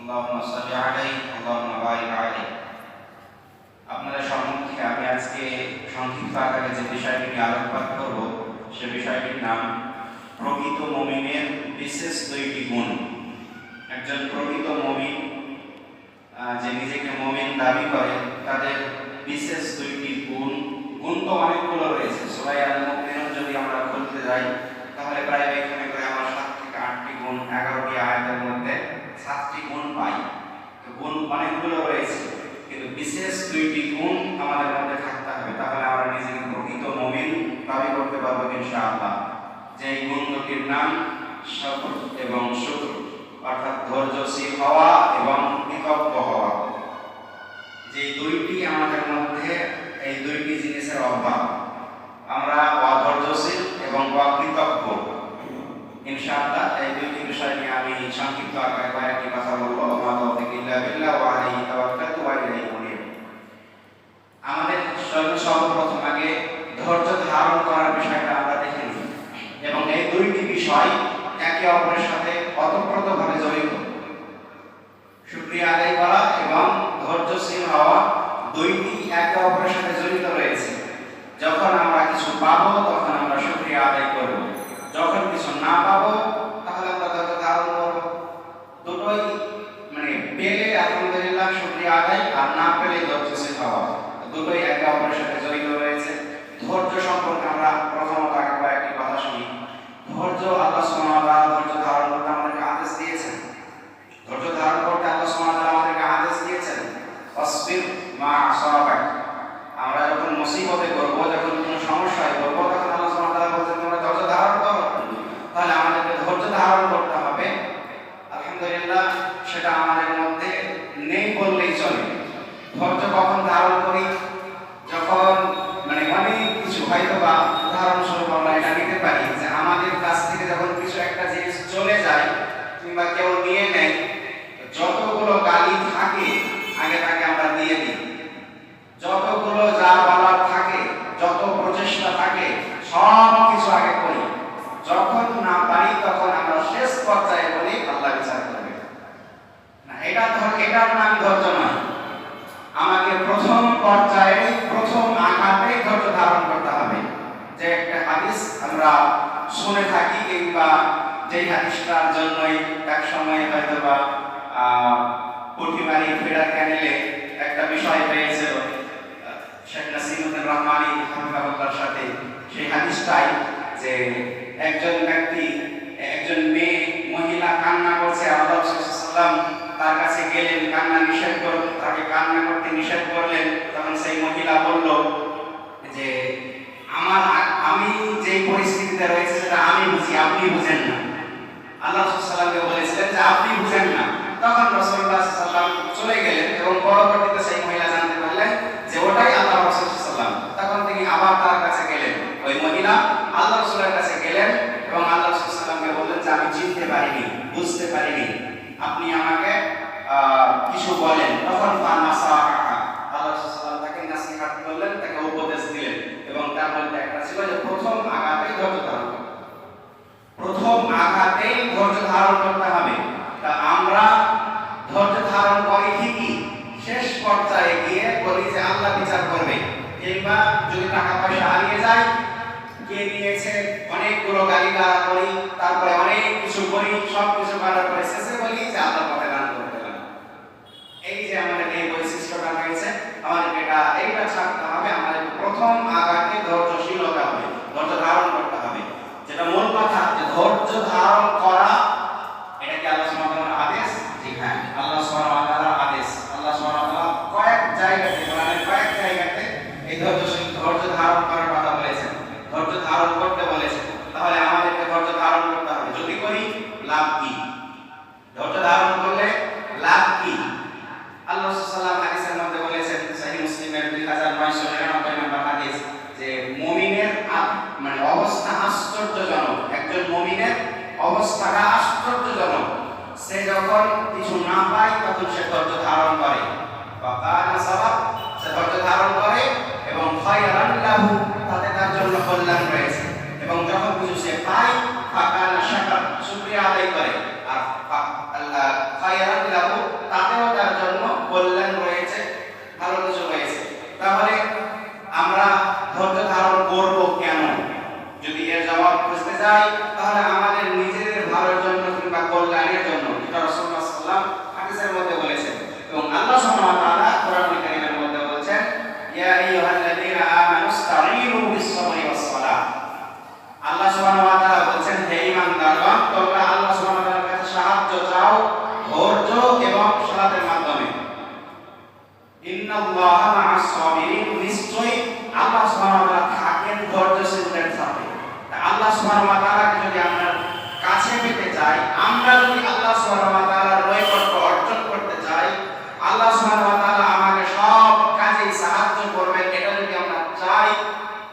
আল্লাহুম্মা সাল্লি আলাইহি আল্লাহুম্মা বারিক আলাইহি। আপনাদের সম্মুখে আমি আজকে সংক্ষিপ্ত আকারে যে বিষয়টি নিয়ে আলোকপাত করব সে বিষয়টির নাম প্রকৃত মুমিনের বিশেষ দুইটি গুণ। একজন প্রকৃত মুমিন যে নিজেকে মুমিন দাবি করে তাদের বিশেষ দুইটি গুণ তো অনেকগুলো রয়েছে। সূরা আল মুমিনুন যদি আমরা খুলতে যাই তাহলে প্রায় এখানে করে আমরা 7 থেকে 8টি গুণ 11টি আয়াতের মধ্যে 7টি গুণ পাই। তো গুণ অনেকগুলো রয়েছে, কিন্তু বিশেষ দুইটি গুণ আমাদের মধ্যে থাকতে হবে, তাহলে আমরা নিজেকে প্রকৃত মুমিন দাবি করতে পারবো ইনশাআল্লাহ। যে গুণ দুটির নাম সবর এবং শুকর, অর্থাৎ ধৈর্যশীল হওয়া এবং কৃতজ্ঞ হওয়া। যে দুইটি আমাদের মধ্যে এই দুইটি জিনিসের অভাব, আমরা অধৈর্যশীল এবং অকৃতজ্ঞ। ইনশাআল্লাহ এই দুইটি বিষয় নিয়ে আমি সংক্ষিপ্ত আকারে কয়েকটি কথা বলবো। মা তাওফীক ইল্লা বিল্লাহ ওয়া আলাইহি তাওয়াক্কালতু ওয়া ইলাইহি উনীব। আমাদের সর্বপ্রথম আগে ধৈর্য ধারণ করার বিষয়টা আমরা দেখে নিই, এবং এই দুইটি বিষয় একে অপরের সাথে ওতপ্রোতভাবে জড়িত। শুকরিয়া আদায় করা এবং ধৈর্যশীল হওয়া দুইটি একে অপরের সাথে জড়িত রয়েছে। যখন আমরা কিছু পাবো তখন আমরা শুকরিয়া আদায় করব, যখন কিছু না পাবো তাহলে আমরা ধৈর্য ধারণ করব। দুটোই পেলে আলহামদুলিল্লাহ শুকরিয়া আদায়, আর না পেলে ধৈর্যশীল হওয়া, দুটোই একে অপরের সাথে জড়িত রয়েছে। ধৈর্য সম্পর্কে আমরা প্রথমত আগে কয়েকটি কথা শুনি। ধৈর্য, আল্লাহ সুবহানাহু ওয়া তাআলা ধৈর্য ধারণ করতে আমাদেরকে আদেশ দিয়েছেন। ধৈর্য ধারণ করতে আল্লাহ সুবহানাহু ওয়া তাআলা আমাদেরকে আদেশ দিয়েছেন, অসবির মা আসাবাক। আমরা যখন মুসিবতে পড়বো, যখন কোনো সমস্যায় পড়বো, তখন আল্লাহ সুবহানাহু ওয়া তাআলা বলছেন তোমরা ধৈর্য ধারণ করো। তাহলে আমাদেরকে ধৈর্য ধারণ করতে হবে। আলহামদুলিল্লাহ সেটা আমাদের মধ্যে নেই বললেই চলে। ধৈর্য কখন ধারণ করি? যখন অনেক কিছু, হয়তো বা উদাহরণস্বরূপ আমরা এটা নিতে পারি যে আমাদের কাছ থেকে যখন কিছু একটা জিনিস চলে যায় কিংবা কেউ নিয়ে নেয়, যতগুলো গালি থাকে আগে তাকে আমরা দিয়ে দিই, যতগুলো যা বলার থাকে, যত প্রচেষ্টা থাকে সব কিছু আগে করি। যখন না পারি তখন আমরা শেষ পর্যায়ে বলি আল্লাহ বিচার করবে না। এটার নাম ধৈর্য নয়। আমাকে প্রথম পর্যায়ে, প্রথম আঘাতে ধৈর্য ধারণ করতে হবে। যে একটা হাদিস আমরা শুনে থাকি, কিংবা যেই হাদিসটার জন্যই এক সময় হয়তো বা পুঁটিমারি ফেডার ক্যানেলে একটা বিষয় হয়েছিল শেখ নাসিরুদ্দিন রহমানী হাফিজাহুল্লাহর সাথে। সেই হাদিসটাই যে একজন ব্যক্তি, একজন মেয়ে মহিলা কান্না করছে, আল্লাহ সাল্লাম তার কাছে গেলেন, কান্না নিষেধ করলেন, তাকে কান্না করতে নিষেধ করলেন। তখন সেই মহিলা বলল যে আমি যে পরিস্থিতিতে রয়েছে সেটা আমি বুঝি, আপনি বুঝেন না। আল্লাহ সাল্লামকে বলেছিলেন যে আপনি বুঝেন না। তখন রাসূলুল্লাহ সাল্লাল্লাহু আলাইহি ওয়াসাল্লাম চলে গেলেন, এবং পরবর্তীতে সেই মহিলা জানতে পারলেন যে ওটাই আল্লাহ রাসূল সাল্লাল্লাহু আলাইহি ওয়াসাল্লাম। তখন তিনি আবার তার কাছে গেলেন, ওই মহিলা আল্লাহ রাসূলের কাছে গেলেন এবং আল্লাহ রাসূল সাল্লাল্লাহু আলাইহি ওয়াসাল্লামকে বললেন যে আমি চিনতে পারিনি, বুঝতে পারিনি, আপনি আমাকে কিছু বলেন। তখন আল্লাহ রাসূল সাল্লাল্লাহু আলাইহি ওয়াসাল্লাম তাকে নসিহত করলেন, তাকে উপদেশ দিলেন, এবং তার মধ্যে একটা ছিল যে প্রথম আঘাতেই ধৈর্য ধারণ করতে, প্রথম আঘাতেই ধৈর্য ধারণ করতে হবে। তা আমরা ধৈর্য ধারণ করি ঠিকই, শেষ পর্যায়ে গিয়ে বলি যে আল্লাহ বিচার করবে। কিংবা যদি টাকা পয়সা হারিয়ে যায়, কে নিয়েছে, অনেকগুলো গালিগালাজ করি, তারপরে অনেক কিছু করি, সব কিছু করার পরে শেষে বলি যে আল্লাহর পথে দান করে দিলাম। এই যে আমাদের এই বৈশিষ্ট্যটা রয়েছে, আমাদের এইটা ছাড়তে হবে। আমাদের প্রথম আঘাতে ধৈর্যশীল হতে হবে, ধৈর্য ধারণ করতে হবে। যেটা মূল কথা, যে ধৈর্য ধারণ করা এটা কি আল্লাহ সুবহানাহু ওয়া তাআলার আদেশ? জি হ্যাঁ, আল্লাহ সুবহানাহু ওয়া তাআলার আদেশ। আল্লাহ সুবহানাহু ওয়া তাআলা কয়েক জায়গাতে, কোরআনের কয়েক জায়গাতে এই ধৈর্য ধারণ করার কথা বলেছেন, ধৈর্য ধারণ করতে বলেছেন। তাহলে আমাদেরকে ধৈর্য ধারণ করতে হবে। যদি করি লাভ কি? ধৈর্য ধারণ করলে লাভ কি? আল্লাহ রাসূল সাল্লাল্লাহু আলাইহি ওয়াসাল্লাম হাদিসের মধ্যে বলেছেন, সহিহ মুসলিমের 2999 নম্বর হাদিস, যে মুমিনের অবস্থা আশ্চর্যজনক। একজন মুমিনের অবস্থাটা আশ্চর্যজনক। সে যখন কিছু না পায় তখন সে ধৈর্য ধারণ করে, সে ধৈর্য ধারণ করে, এবং খায়রান লাহু, তাতে তার জন্য কল্যাণ রয়েছে। এবং যখন কিছু সে পায় ফাকানা শাকর, শুকরিয়া আদায় করে। আর খায়রান লাহু যেটা রাসূলুল্লাহ সাল্লাল্লাহু আলাইহি ওয়াসাল্লাম হাদিসের মধ্যে বলেছেন। এবং আল্লাহ সুবহানাহু ওয়া তাআলা কোরআনুল কারীমের মধ্যে বলেছেন, ইয়া আইয়ুহাল্লাযীনা আমানু ইসতাঈনু বিস-সাবরি ওয়াস-সালাহ। আল্লাহ সুবহানাহু ওয়া তাআলা বলেছেন, হে ঈমানদারগণ, তোমরা আল্লাহ সুবহানাহু ওয়া তাআলার কাছে সাহায্য চাও ধৈর্য এবং সালাতের মাধ্যমে। ইন্নাল্লাহা মা'আস-সাবিরিন, নিশ্চয়ই আল্লাহ সুবহানাহু ওয়া তাআলা থাকেন ধৈর্যশীলদের সাথে। আল্লাহ সুবহানাহু ওয়া তাআলাকে যদি আমরা কাছে পেতে চাই, আমরা যদি আল্লাহ সুবহানাহু ওয়া তাআলার নৈকট্য অর্জন করতে চাই, আল্লাহ সুবহানাহু ওয়া তাআলা আমাকে সব কাজে সাহায্য করবেন, এটা যদি আমরা চাই,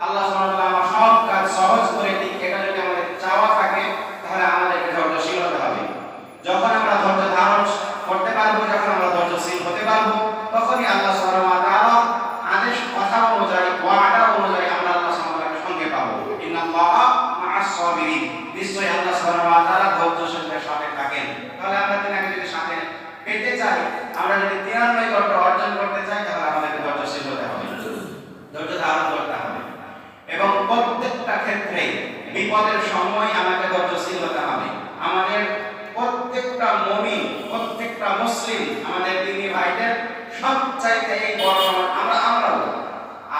আল্লাহ সুবহানাহু ওয়া তাআলা আমার সব কাজ সহজ করে দিক, এটা যদি আমাদের চাওয়া থাকে, তাহলে আমাদেরকে ধৈর্যশীল হতে হবে। যখন আমরা ধৈর্য ধারণ করতে পারবো, যখন আমরা ধৈর্যশীল হতে পারবো, তখনই আল্লাহ সুবহানাহু ওয়া তাআলা আদেশ কথা অনুযায়ী, ওয়াদা অনুযায়ী আমরা আল্লাহ সুবহানাহু ওয়া তাআলার সঙ্গে পাবো। ইন্নাল্লাহা মা'আস-সাবিরিন, নিশ্চয়ই আল্লাহ সুবহানাহু ওয়া তাআলা ধৈর্যশীলদের সাথে থাকেন। তাহলে আমরা তিনাকে যদি সাথে পেতে চাই, আমরা যদি তিনার নৈকট্য অর্জন করতে চাই, তাহলে আমাদেরকে ধৈর্যশীল হতে হবে, ধৈর্য ধারণ করতে হবে। এবং প্রত্যেকটা ক্ষেত্রে বিপদের সময় আমাকে ধৈর্যশীল হতে হবে। আমাদের প্রত্যেকটা মুমিন, প্রত্যেকটা মুসলিম, আমাদের দ্বীনি ভাইদের সবচাইতে এই বড় সময়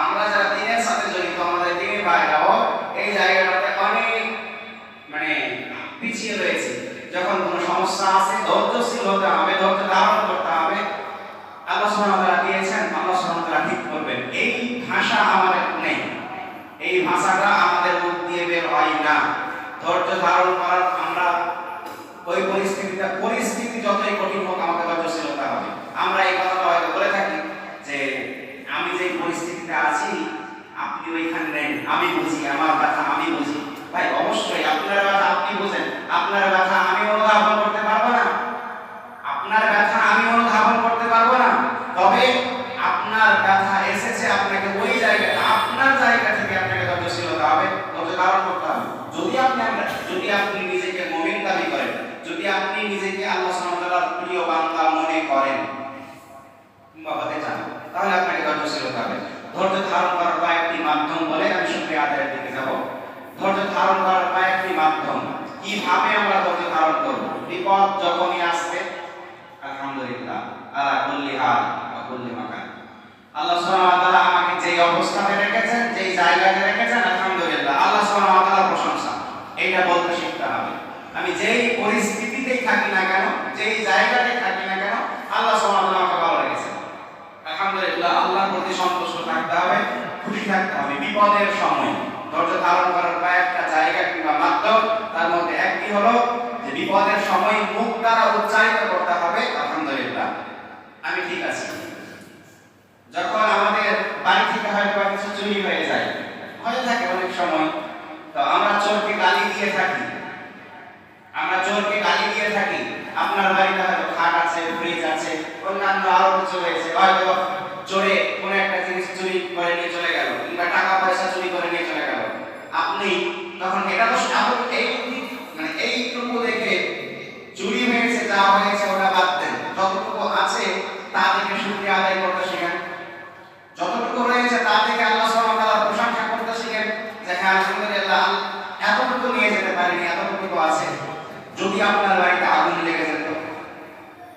আমরা যারা দ্বীনের সাথে জড়িত, আমাদের দ্বীনি ভাইরাও এই জায়গাটাতে অনেক পিছিয়ে রয়েছে। যখন কোনো সমস্যা আসে, ধৈর্যশীল হতে হবে, ধৈর্য ধারণ করতে হবে। আল্লাহ সুবহানাহু ওয়া তাআলা দিয়েছেন, আল্লাহ সুবহানাহু ওয়া তাআলা ঠিক করবেন, এই ভাষা আমাদের নেই, এই ভাষাটা আমাদের মুখ দিয়ে বের হয় না। ধৈর্য ধারণ করার আমরা ওই পরিস্থিতি যতই কঠিন হোক, আমাকে ধৈর্যশীল হতে হবে। আমরা এই কথাটা হয়তো বলে থাকি যে আমি যে পরিস্থিতিতে আছি, আপনি ওইখানে নেন, আমি বুঝি, আমার কথা আমি বুঝি। ভাই, অবশ্যই আপনার ব্যথা আপনি বুঝেন, আপনার ব্যথা আমি অনুধাবন করতে পারবো না, আপনার ব্যথা আমি অনুধাবন করতে পারবো না। তবে আপনার ব্যথা এসেছে, আপনাকে ওই জায়গাটা, আপনার জায়গা থেকে আপনাকে ধৈর্যশীল হতে হবে, ধৈর্য ধারণ করতে হবে। যদি আপনি নিজেকে মুমিন দাবি করেন, যদি আপনি নিজেকে আল্লাহ সুবহানাহু ওয়া তাআলার প্রিয় বান্দা মনে করেন বা হতে চান, তাহলে আপনাকে ধৈর্যশীল হতে হবে। ধৈর্য ধারণ করার কয়েকটি মাধ্যম বলে আমি শুকরিয়া আদায়ের দিকে যাব। ধৈর্য ধারণ করার কয়েকটি মাধ্যম, কিভাবে আমরা ধৈর্য ধারণ করব। বিপদ যখনই আসবে, আলহামদুলিল্লাহ আলা কুল্লি হাল ওয়া কুল্লি মাকান, আল্লাহ সুবহানাহু ওয়া তাআলা আমাকে যেই অবস্থাতে রেখেছেন, যেই জায়গাতে রেখেছেন, আলহামদুলিল্লাহ, আল্লাহ সুবহানাহু ওয়া তাআলার প্রশংসা, এইটা বলতে শিখতে হবে। আমি যেই পরিস্থিতিতেই থাকি না কেন, যেই জায়গাতে থাকি না কেন, আল্লাহ সুবহানাহু ওয়া তাআলা আমাকে ভালো রেখেছেন, আলহামদুলিল্লাহ, আল্লাহর প্রতি সন্তুষ্ট থাকতে হবে, খুশি থাকতে হবে। বিপদের সময় ধৈর্য ধারণ করার কয়েকটা জায়গা কিংবা মাধ্যম, তার মধ্যে একটি হলো যে বিপদের সময় মুখ দ্বারা উচ্চারিত করতে হবে, আলহামদুলিল্লাহ, আমি ঠিক আছি। যখন আমাদের বাড়ি থেকে হয়তো কিছু চুরি হয়ে যায়, হয়ে থাকে অনেক সময়, তো আমরা চোরকে গালি দিয়ে থাকি, আপনার বাড়িতে হয়তো খাট আছে, ফ্রিজ আছে, অন্যান্য আরো কিছু রয়েছে, হয়তো চোরে কোনো একটা জিনিস চুরি করে নিয়ে চলে গেল, কিংবা টাকা পয়সা চুরি করে নিয়ে চলে গেল। আপনি তখন এটা তো এইটুকু দেখে চুরি হয়েছে, যা হয়েছে ওটা বাদ দেন, যতটুকু আছে তা থেকে শুকরিয়া আদায় করতে শিখেন, যতটুকু রয়েছে তা থেকে আল্লাহ সুবহানাহু ওয়া তাআলার প্রশংসা করতে শিখেন, যে হ্যাঁ আলহামদুলিল্লাহ, এতটুকু নিয়ে যেতে পারিনি, এতটুকু তো আছে। যদি আপনার বাড়িতে আগুন লেগে যেত,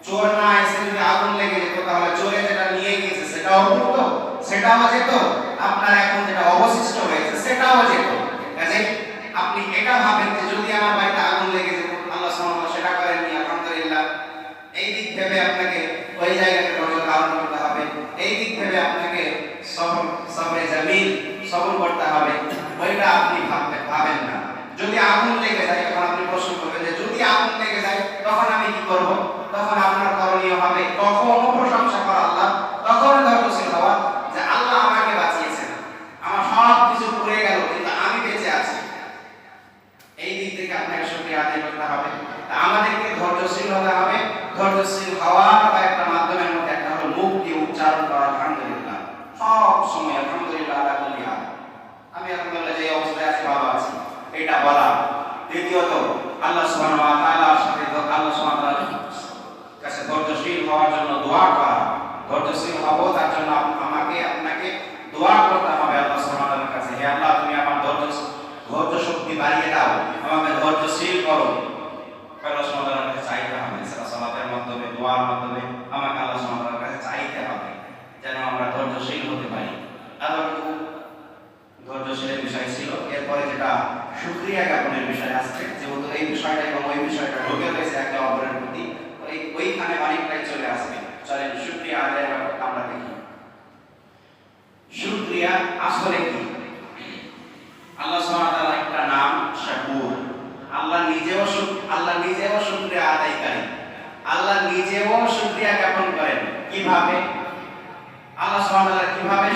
চোর না এসে যদি আগুন লেগে যেত, তাহলে চোরে যেটা নিয়ে গিয়েছে সেটাও পড়তো, সেটাও যেত, আপনার এখন যেটা অবশিষ্ট হয়েছে সেটাও যেত। কাজে আপনি এটা ভাবেন যে যদি আমার বাড়িতে আগুন লেগে যেত, আল্লাহ সুবহানাহু ওয়া তাআলা সেটা করেননি, আলহামদুলিল্লাহ, এই দিক ভেবে আপনাকে ওই জায়গাতে ধৈর্য ধারণ করতে হবে, এই দিক ভেবে আপনাকে সবরে জামিল সবর করতে হবে, ওইটা আপনি ভাবেন না। যদি আগুন লেগে যায়, তখন আপনি প্রশ্ন করবেন যে যদি আগুন লেগে যায় তখন আমি কি করব? তখন আপনার করণীয় হবে তখনও প্রশংসা করা আল্লাহ, তখন ধৈর্যশীল হওয়া, যে আল্লাহ আমাকে বাঁচিয়েছেন, আমার সব কিছু পুড়ে গেল কিন্তু আমি বেঁচে আছি। এই দিক থেকে আপনাকে শুকরিয়া আদায় করতে হবে। আমাদেরকে ধৈর্যশীল হতে হবে। ধৈর্যশীল হওয়ার একটা মাধ্যমের মধ্যে একটা হলো মুখ দিয়ে উচ্চারণ করা, আলহামদুলিল্লাহ, সব সময় আলহামদুলিল্লাহ আলা কুল্লি হাল, আমি আলহামদুলিল্লাহ যে অবস্থায় আছি ভালো আছি, এটা বলা। দ্বিতীয়ত, আল্লাহ সুবহানাহু ওয়া তাআলার সাথে আল্লাহ সুবহানাহু ওয়া তাআলার কাছে ধৈর্যশীল হওয়ার জন্য দোয়া করা। ধৈর্যশীল হব তার জন্য আমাকে আপনাকে দোয়া করতে হবে আল্লাহ সুবহানাহু ওয়া তাআলার কাছে, হে আল্লাহ, তুমি আমার ধৈর্য শক্তি বাড়িয়ে দাও, আমাকে ধৈর্যশীল করো। আল্লাহ সুবহানাহু ওয়া তাআলার কাছে চাইতে হবে। নিজেও শুকরিয়া জ্ঞাপন করেন। কিভাবে? আল্লাহ সুবহানাহু ওয়া তাআলা কিভাবে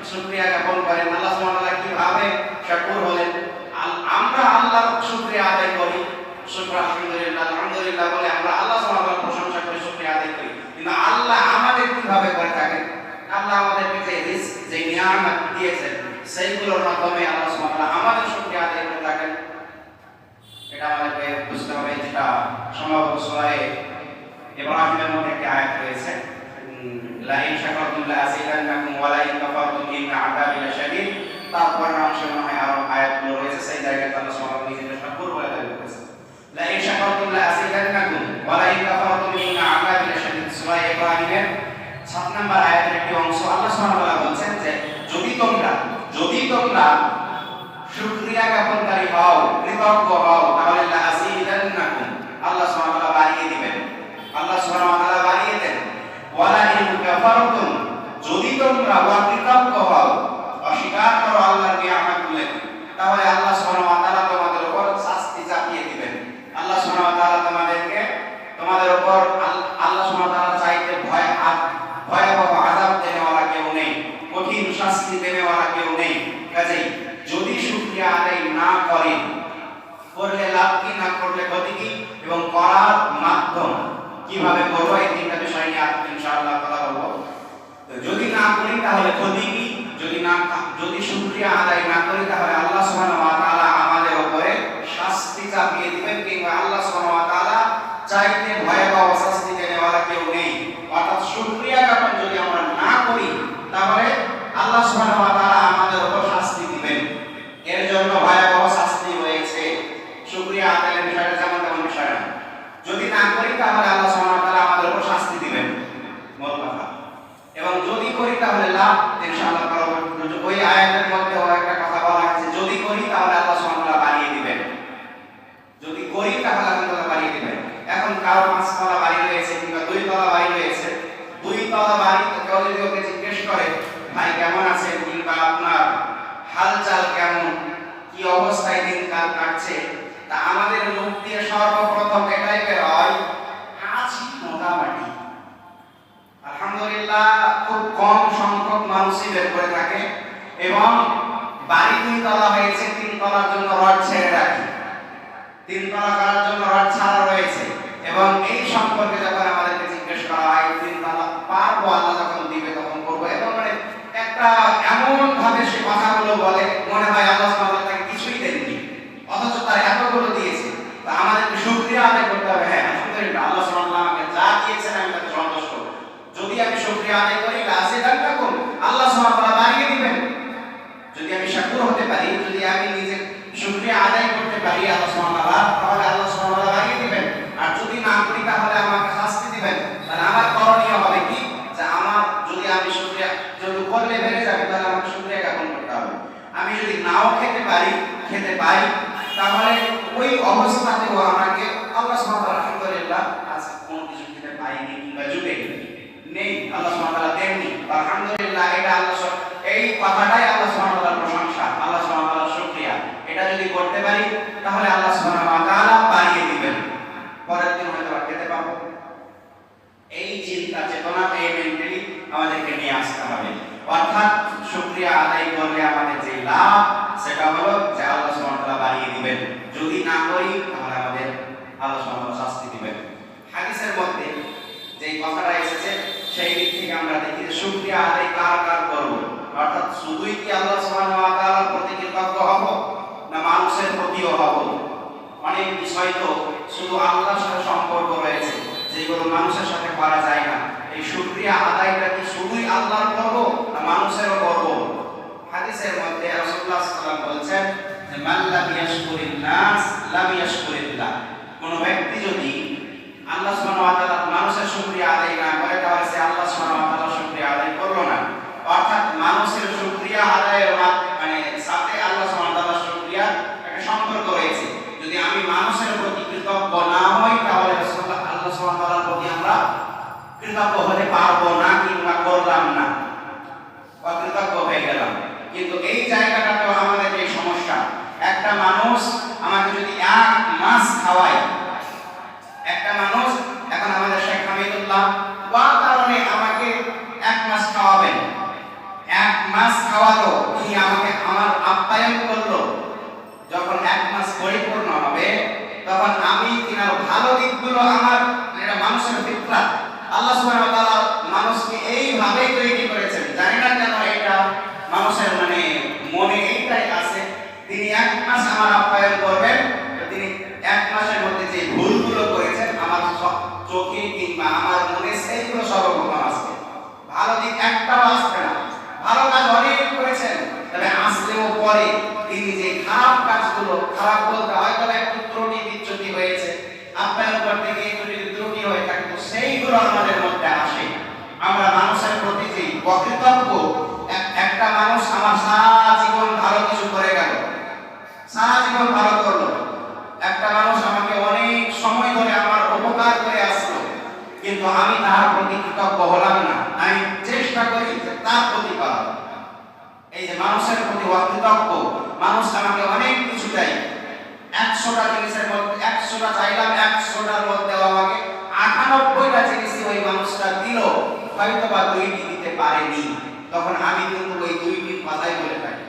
শুকরিয়া জ্ঞাপন করেন, আল্লাহ সুবহানাহু ওয়া তাআলা কিভাবে শাকুর হলেন। আমরা আল্লাহর শুকরিয়া আদায় করি, শুকর আলহামদুলিল্লাহ আলহামদুলিল্লাহ বলে আমরা আল্লাহ সুবহানাহু ওয়া তাআলার প্রশংসা করে শুকরিয়া আদায় করি। কিন্তু আল্লাহ আমাদের কিভাবে করে থাকেন? আল্লাহ আমাদেরকে যে রিজক, যে নিয়ামত দিয়েছেন, সেইগুলোর মাধ্যমে আল্লাহ সুবহানাহু ওয়া তাআলা আমাদের শুকরিয়া আদায় করে থাকেন। এটা আমাদেরকে বুঝতে হবে। যেটা সম্ভবত সূরা ইব্রাহিমের মধ্যে একটা আয়াত রয়েছে, লা ইন শাকারতুম লা আযীদান্নাকুম ওয়া লা ইন কাফারতুম ইন্না আযাবি লাশাদীদ। তারপর অংশে মনে হয় আরো আয়াতগুলো রয়েছে, সেই জায়গায় আল্লাহ সুবহানাহু ওয়া তাআলা নিজেকে শাকুর বলে দাবি করেছেন। লা ইন শাকারতুম লা আযীদান্নাকুম ওয়া লা ইন কাফারতুম ইন্না আযাবি লাশাদীদ। সূরা ইব্রাহিমের 7 নম্বর আয়াতের একটি অংশ আল্লাহ সুবহানাহু ওয়া তাআলা বলছেন যে যদি তোমরা শুকরিয়া জ্ঞাপনকারী হও, কৃতজ্ঞ হও, তাহলে লা আযীদান্নাকুম, আল্লাহ সুবহানাহু ওয়া তাআলা বাড়িয়ে দিবেন। আল্লাহ সুবহানাহু ওয়া তাআলা বাড়িয়ে দেন। ওয়ালা ইন কাফারতুম, যদি তোমরা অকৃতজ্ঞ হও, অস্বীকার করো আল্লাহর নিয়ামতগুলো, তাহলে আল্লাহ সুবহানাহু ওয়া তাআলা তোমাদের উপর শাস্তি চাপিয়ে দিবেন। আল্লাহ সুবহানাহু ওয়া তাআলা তোমাদের উপর আল্লাহ সুবহানাহু ওয়া তাআলা চাইতে ভয়াবহ আযাব দেনেওয়ালা কেউ নেই, কঠিন শাস্তি দেনেওয়ালা কেউ নেই। কাজেই যদি শুকরিয়া আদায় না করেন, করলে লাভ কি, না করলে ক্ষতি কি, এবং করার মাধ্যম কিভাবে করব, এই তিনটা বিষয় নিয়ে আজকে ইনশাআল্লাহ কথা বলবো। তো যদি না করি তাহলে ক্ষতি কি, যদি শুকরিয়া আদায় না করি তাহলে আল্লাহ সুবহানাহু ওয়া তাআলা আমাদের উপরে শাস্তি চাপিয়ে দিবেন, কিংবা আল্লাহ সুবহানাহু ওয়া তাআলা চাইতে ভয়াবহ শাস্তি দেনেওয়ালা কেউ নেই। অর্থাৎ শুকরিয়া জ্ঞাপন যদি আমরা না করি তাহলে আল্লাহ সুবহানাহু ওয়া তাআলা আমাদের উপর শাস্তি দিবেন। এর জন্য ভয়াবহ শাস্তি রয়েছে। শুকরিয়া আদায়ের বিষয়টা যেমন তেমন বিষয় না। যদি না করি তাহলে আল্লাহ সুবহানাহু ওয়া তাআলা আমাদের উপর শাস্তি দিবেন, মূল কথা। এবং যদি করি তাহলে লাভ, ইনশাআল্লাহ পরবর্তীতে ওই আয়াতের মধ্যে একটা কথা বলা আছে, যদি করি তাহলে আল্লাহ সুবহানাহু ওয়া তাআলা বাড়িয়ে দিবেন। যদি করি তাহলে আল্লাহ বাড়িয়ে দিবেন। এখন কারো 5 তলা বাড়ি রয়েছে কিংবা 2 তলা বাড়ি রয়েছে, 2 তলা বাড়িতে কেউ যদি ওকে জিজ্ঞেস করে ভাই কেমন আছেন, কিংবা আপনার হালচাল কেমন, কি অবস্থায় দিনকাল কাটছে, তা আমাদের মুখ দিয়ে সর্বপ্রথম এটাই বের হয়, আছি মোটামুটি। আলহামদুলিল্লাহ খুব কম সংখ্যক মানুষই বের করে থাকে। এবং বাড়ি 2 তলা হয়েছে, 3 তলার জন্য রড ছেড়ে রাখি, 3 তলা করার জন্য রড ছাড়া রয়েছে। এবং এই সম্পর্কে যখন আমাদেরকে জিজ্ঞেস করা হয় 3 তলা পারবো, আল্লাহ যখন দিবে তখন করবো, এবং মানে একটা এমন ভাবে সে কথাগুলো বলে মনে হয় আল্লাহ সুবহানাহু ওয়া তাআলা তাকে কিছুই দেননি, অথচ তার এতগুলো দিয়েছে। তো আমাদেরকে শুকরিয়া আদায় করতে হবে। হ্যাঁ আলহামদুলিল্লাহ, আল্লাহ সুবহানাহু ওয়া তাআলা আমাকে যা দিয়েছেন আমি তাতে সন্তুষ্ট। যদি আমি শুকরিয়া আদায় করি লাযিদান্নাকুম, আল্লাহ সুবহানাহু ওয়া তাআলা বাড়িয়ে দিবেন। যদি আমি শাকুর হতে পারি, যদি আমি নিজে শুকরিয়া আদায় করতে পারি আল্লাহ সুবহানাহু ওয়া তাআলা, তাহলে আল্লাহ সুবহানাহু ওয়া তাআলা বাড়িয়ে দিবেন। আর যদি না করি তাহলে আমাকে শাস্তি দিবেন। তাহলে আমার করণীয় হবে কি, যে আমার যদি আমি শুকরিয়া যদি করলে বেড়ে যাবে, তাহলে আমাকে শুকরিয়া জ্ঞাপন করতে হবে। আমি যদি নাও খেতে পারি তাহলে ওই অবস্থাতেও আমাকে আল্লাহ সুবহানাহু ওয়া তাআলা আলহামদুলিল্লাহ আজকে কোন কিছু খেতে পাইনি কিংবা জুটে নেই, আল্লাহ সুবহানাহু ওয়া তাআলা দেননি, আলহামদুলিল্লাহ, এটা আল্লাহ এই কথাটাই আল্লাহ সুবহানাহু ওয়া তাআলার প্রশংসা, আল্লাহ সুবহানাহু ওয়া তাআলার শুকরিয়া। এটা যদি করতে পারি তাহলে আল্লাহ সুবহানাহু ওয়া তাআলা বাড়িয়ে দিবেন, পরের দিন হয়তো খেতে পাবো। এই চিন্তা চেতনা, এই মেন্টালি আমাদেরকে নিয়ে আসতে হবে। অর্থাৎ শুকরিয়া আদায় করলে আমাদের যে লাভ সেটা হলো যে আল্লাহ সুবহানাহু ওয়া তাআলা বাড়িয়ে দিবেন। যদি না করি তাহলে আমাদের আল্লাহ সুবহানাহু ওয়া তাআলা শাস্তি দিবেন। হাদিসের মধ্যে যে কথাটা এসেছে সেই দিক থেকে আমরা দেখি যে শুকরিয়া আদায় কার করব। অর্থাৎ শুধুই কি আল্লাহ সুবহানাহু ওয়া তাআলার প্রতি কৃতজ্ঞ হব, না মানুষের প্রতিও হব। অনেক বিষয় তো শুধু আল্লাহর সাথে সম্পর্ক রয়েছে যেগুলো মানুষের সাথে করা যায় না। এই শুকরিয়া আদায়টা কি শুধুই আল্লাহর করব না মানুষেরও করব? হাদিসের মধ্যে রাসূলুল্লাহ সাল্লাল্লাহু আলাইহি ওয়াসাল্লাম বলেছেন যে মান লাম ইয়াশকুরিন নাস লাম ইয়াশকুরিল্লাহ। কোন ব্যক্তি যদি আল্লাহ সুবহানাহু ওয়া তাআলা মানুষের শুকরিয়া আদায় না করে তাহলে সে আল্লাহ সুবহানাহু ওয়া তাআলার শুকরিয়া আদায় করলো না। অর্থাৎ মানুষের শুকরিয়া আদায়ের মানে সাথে আল্লাহ সুবহানাহু ওয়া তাআলার শুকরিয়া একটা সম্পর্ক রয়েছে। যদি আমি মানুষের প্রতি কৃতজ্ঞ না হই তাহলে আল্লাহ সুবহানাহু ওয়া তাআলার প্রতি আমরা কৃতজ্ঞ হতে পারবো না কিংবা করলাম না, অকৃতজ্ঞ হয়ে গেলাম। কিন্তু এই জায়গাটাতেও আমাদের এই সমস্যা, একটা মানুষ আমাকে যদি 1 মাস খাওয়ায়, একটা মানুষ এখন আমাদের শেখ হামিদ আল্লাহ ওয়া কারণে আমাকে 1 মাস খাওয়াবেন। 1 মাস খাওয়ালো, তিনি আমাকে আমার আপ্যায়ন করলো। যখন 1 মাস পরিপূর্ণ হবে তখন আমি তিনার ভালো দিকগুলো আমার, এটা মানুষের ফিতরাত, আল্লাহ সুবহানাহু ওয়া তাআলা মানুষকে এইভাবেই তৈরি করেছেন। জানি না কেন এটা মানুষের মনে এইটাই আছে, তিনি 1 মাস আমার আপ্যায়ন করবেন। তিনি 1 মাসের মধ্যে যে ভুলগুলো করেছেন আমার চোখে কিংবা আমার মনে সেইগুলো সর্বপ্রথম আসবে, ভালো দিক একটাও আসবে না। ভালো কাজ অনেক করেছেন, তবে আসলেও পরে তিনি যে খারাপ কাজগুলো, খারাপ বলতে হয়তো একটু ত্রুটি বিচ্যুতি হয়েছে, আপ্যায়ন করতে গিয়ে যদি ত্রুটি হয়ে থাকে তো সেইগুলো আমাদের মধ্যে আসে। আমরা মানুষের প্রতি যে অকৃতজ্ঞ, একটা মানুষ আমার সারা জীবন ভালো কিছু করে গেল, সারা জীবন ভালো করলো, একটা মানুষ আমাকে অনেক সময় ধরে আমার উপকার করে আসলো, কিন্তু আমি তার প্রতি কৃতজ্ঞ হলাম না, আমি চেষ্টা করি তার প্রতি করা। এই যে মানুষের প্রতি অকৃতজ্ঞ, মানুষ আমাকে অনেক কিছু দেয়, 100টা জিনিসের মধ্যে 100টা চাইলাম, 100টার মধ্যে আমাকে 98টা জিনিস ওই মানুষটা দিল, হয়তো বা 2টি দিতে পারেনি, তখন আমি কিন্তু ওই 2টির কথাই বলে থাকি।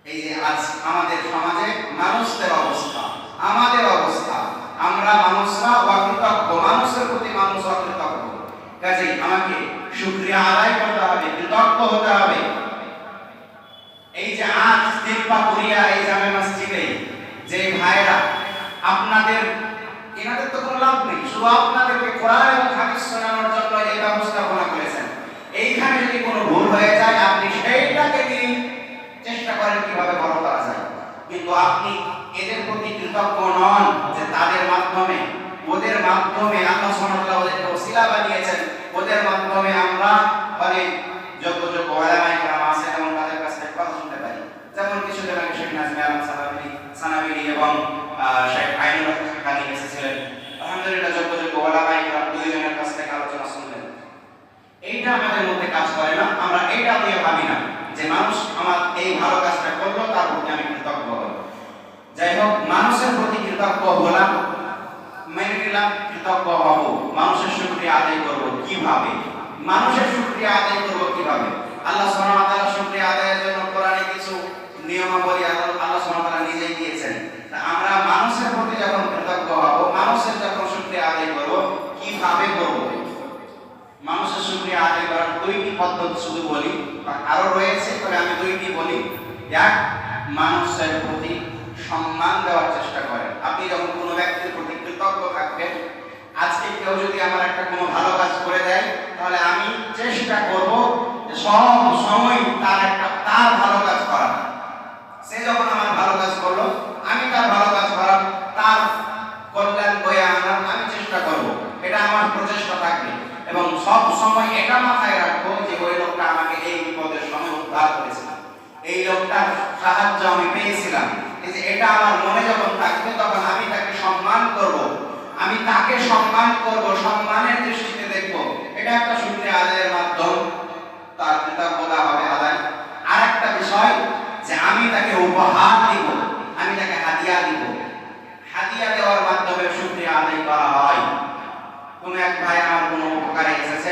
এই যে আজ আমাদের সমাজে মানুষদের অবস্থা, আমাদের অবস্থা, আমরা মানুষরা অকৃতজ্ঞ, মানুষের প্রতি মানুষ অকৃতজ্ঞ। কাজেই আমাকে শুকরিয়া আদায় করতে হবে, কৃতজ্ঞ হতে হবে। এই যে আজ তিরপাপুরিয়া এই জামে মসজিদে যে ভাইরা আপনাদের, এনাদের তো কোনো লাভ নেই, শুধু আপনাদেরকে কোরআন এবং হাদিস শোনানোর জন্য এই ব্যবস্থাপনা করেছেন। এইখানে যদি কোনো ভুল হয়ে যায় আপনি সেইটাকে নিয়ে চেষ্টা করেন কিভাবে বড় করা যায়, কিন্তু আপনি এদের প্রতি কৃতজ্ঞ নন যে তাদের মাধ্যমে, ওদের মাধ্যমে আল্লাহ সুবহানাহু ওয়া তাআলা ওদেরকে ওসিলা বানিয়েছেন, ওদের মাধ্যমে আমরা অনেক যোগ্য যোগ্য ওলামায়ে কেরাম আছে এবং তাদের কাছ থেকে কথা শুনতে পারি। যেমন কিছুদিন আগে শেখ নাজমী আলম সানাবিলি এবং শেখ আইনুল হক খানি এসেছিলেন, আলহামদুলিল্লাহ যোগ্য যোগ্য ওলামায়ে কেরাম দুইজনের কাছ থেকে আলোচনা শুনলেন। এইটা আমাদের মধ্যে কাজ করে না, আমরা এইটা নিয়ে ভাবি না যে মানুষ আমার এই ভালো কাজটা করলো তার প্রতি আমি কৃতজ্ঞ হব। যাই হোক, মানুষের প্রতি কৃতজ্ঞ হলাম, মেনে নিলাম, কৃতজ্ঞ হব, মানুষের শুকরিয়া আদায় করব কিভাবে, মানুষের শুকরিয়া আদায় করব কিভাবে? আল্লাহ সুবহানাহু ওয়া তাআলা শুকরিয়া আদায়ের জন্য কোরআনে কিছু নিয়মাবলী আল্লাহ সুবহানাহু ওয়া তাআলা নিজেই দিয়েছেন। আমরা মানুষের প্রতি যখন কৃতজ্ঞ হব, মানুষের যখন শুকরিয়া আদায় করব, কিভাবে করব? মানুষের শুকরিয়া আদায় করার 2টি পদ্ধতি শুধু বলি, আরো রয়েছে, তবে আমি 2টি বলি। এক, মানুষের প্রতি সম্মান দেওয়ার চেষ্টা করেন। আপনি যখন কোনো ব্যক্তির প্রতি কৃতজ্ঞ থাকবেন, আজকে কেউ যদি আমার একটা কোনো ভালো কাজ করে দেয়, তাহলে আমি চেষ্টা করব যে সব সময় তার ভালো কাজ করা। সে যখন আমার ভালো কাজ করলো, আমি তার ভালো কাজ করার, তার কল্যাণ বয়ে আনার আমি চেষ্টা করব, এটা আমার প্রচেষ্টা থাকবে। এবং সব সময় এটা মাথায় রাখবো যে ওই লোকটা আমাকে এই বিপদের সময় উদ্ধার করেছিল, এই লোকটার সাহায্য আমি পেয়েছিলাম, এই যে এটা আমার মনে যখন থাকবে তখন আমি তাকে সম্মান করব, আমি তাকে সম্মান করব, সম্মানের দৃষ্টিতে দেখব। এটা একটা শুকরিয়া আদায়ের মাধ্যম, তার কৃতজ্ঞতা হবে আদায়। আরেকটা বিষয় যে আমি তাকে উপহার দিব, আমি তাকে হাদিয়া দিব, হাদিয়া দেওয়ার মাধ্যমে শুকরিয়া আদায় করা হয়। কোন এক ভাই আমার কোনো উপকারে এসেছে,